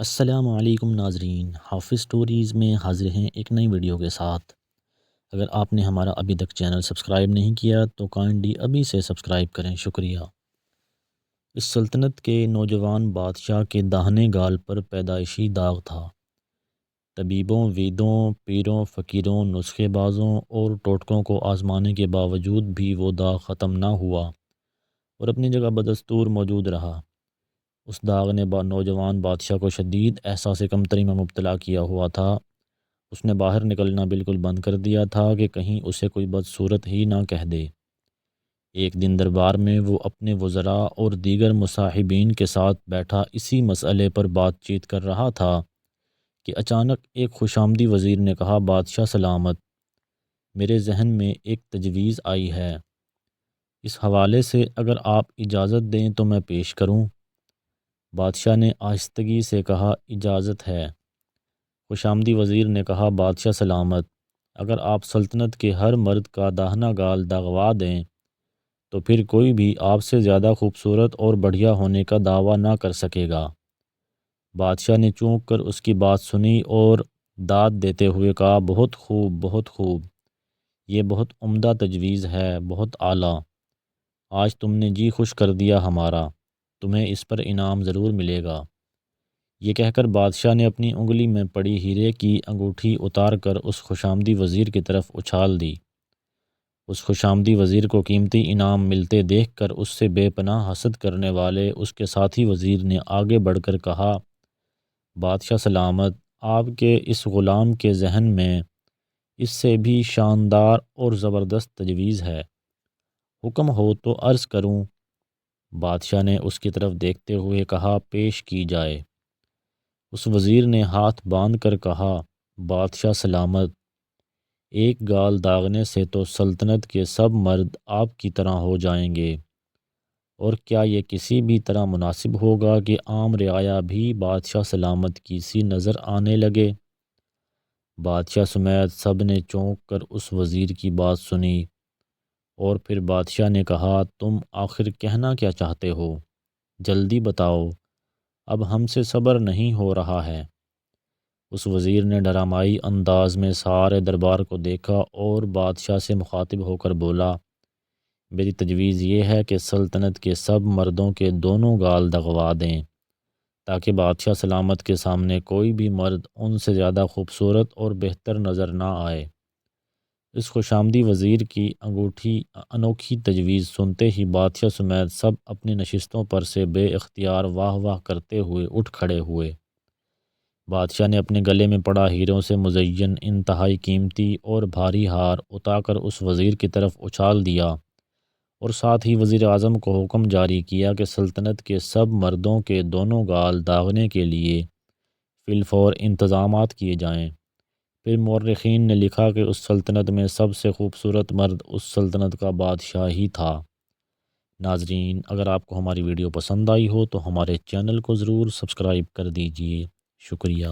السلام علیکم ناظرین، حافظ سٹوریز میں حاضر ہیں ایک نئی ویڈیو کے ساتھ۔ اگر آپ نے ہمارا ابھی تک چینل سبسکرائب نہیں کیا تو کائنڈلی ابھی سے سبسکرائب کریں، شکریہ۔ اس سلطنت کے نوجوان بادشاہ کے داہنے گال پر پیدائشی داغ تھا۔ طبیبوں، ویدوں، پیروں، فقیروں، نسخے بازوں اور ٹوٹکوں کو آزمانے کے باوجود بھی وہ داغ ختم نہ ہوا اور اپنی جگہ بدستور موجود رہا۔ اس داغ نے نوجوان بادشاہ کو شدید احساس کمتری میں مبتلا کیا ہوا تھا۔ اس نے باہر نکلنا بالکل بند کر دیا تھا کہ کہیں اسے کوئی بدصورت ہی نہ کہہ دے۔ ایک دن دربار میں وہ اپنے وزراء اور دیگر مصاحبین کے ساتھ بیٹھا اسی مسئلے پر بات چیت کر رہا تھا کہ اچانک ایک خوشامدی وزیر نے کہا، بادشاہ سلامت، میرے ذہن میں ایک تجویز آئی ہے۔ اس حوالے سے اگر آپ اجازت دیں تو میں پیش کروں۔ بادشاہ نے آہستگی سے کہا، اجازت ہے۔ خوشامدی وزیر نے کہا، بادشاہ سلامت، اگر آپ سلطنت کے ہر مرد کا داہنا گال دغوا دیں تو پھر کوئی بھی آپ سے زیادہ خوبصورت اور بڑھیا ہونے کا دعویٰ نہ کر سکے گا۔ بادشاہ نے چونک کر اس کی بات سنی اور داد دیتے ہوئے کہا، بہت خوب، بہت خوب، یہ بہت عمدہ تجویز ہے، بہت اعلیٰ۔ آج تم نے جی خوش کر دیا ہمارا، تمہیں اس پر انعام ضرور ملے گا۔ یہ کہہ کر بادشاہ نے اپنی انگلی میں پڑی ہیرے کی انگوٹھی اتار کر اس خوشامدی وزیر کی طرف اچھال دی۔ اس خوشامدی وزیر کو قیمتی انعام ملتے دیکھ کر اس سے بے پناہ حسد کرنے والے اس کے ساتھی وزیر نے آگے بڑھ کر کہا، بادشاہ سلامت، آپ کے اس غلام کے ذہن میں اس سے بھی شاندار اور زبردست تجویز ہے، حکم ہو تو عرض کروں۔ بادشاہ نے اس کی طرف دیکھتے ہوئے کہا، پیش کی جائے۔ اس وزیر نے ہاتھ باندھ کر کہا، بادشاہ سلامت، ایک گال داغنے سے تو سلطنت کے سب مرد آپ کی طرح ہو جائیں گے، اور کیا یہ کسی بھی طرح مناسب ہوگا کہ عام رعایا بھی بادشاہ سلامت کی سی نظر آنے لگے؟ بادشاہ سمیت سب نے چونک کر اس وزیر کی بات سنی اور پھر بادشاہ نے کہا، تم آخر کہنا کیا چاہتے ہو؟ جلدی بتاؤ، اب ہم سے صبر نہیں ہو رہا ہے۔ اس وزیر نے ڈرامائی انداز میں سارے دربار کو دیکھا اور بادشاہ سے مخاطب ہو کر بولا، میری تجویز یہ ہے کہ سلطنت کے سب مردوں کے دونوں گال دغوا دیں تاکہ بادشاہ سلامت کے سامنے کوئی بھی مرد ان سے زیادہ خوبصورت اور بہتر نظر نہ آئے۔ اس خوشامدی وزیر کی انوکھی تجویز سنتے ہی بادشاہ سمیت سب اپنی نشستوں پر سے بے اختیار واہ واہ کرتے ہوئے اٹھ کھڑے ہوئے۔ بادشاہ نے اپنے گلے میں پڑا ہیروں سے مزین انتہائی قیمتی اور بھاری ہار اٹھا کر اس وزیر کی طرف اچھال دیا اور ساتھ ہی وزیر اعظم کو حکم جاری کیا کہ سلطنت کے سب مردوں کے دونوں گال داغنے کے لیے فی الفور انتظامات کیے جائیں۔ پھر مورخین نے لکھا کہ اس سلطنت میں سب سے خوبصورت مرد اس سلطنت کا بادشاہ ہی تھا۔ ناظرین، اگر آپ کو ہماری ویڈیو پسند آئی ہو تو ہمارے چینل کو ضرور سبسکرائب کر دیجیے، شکریہ۔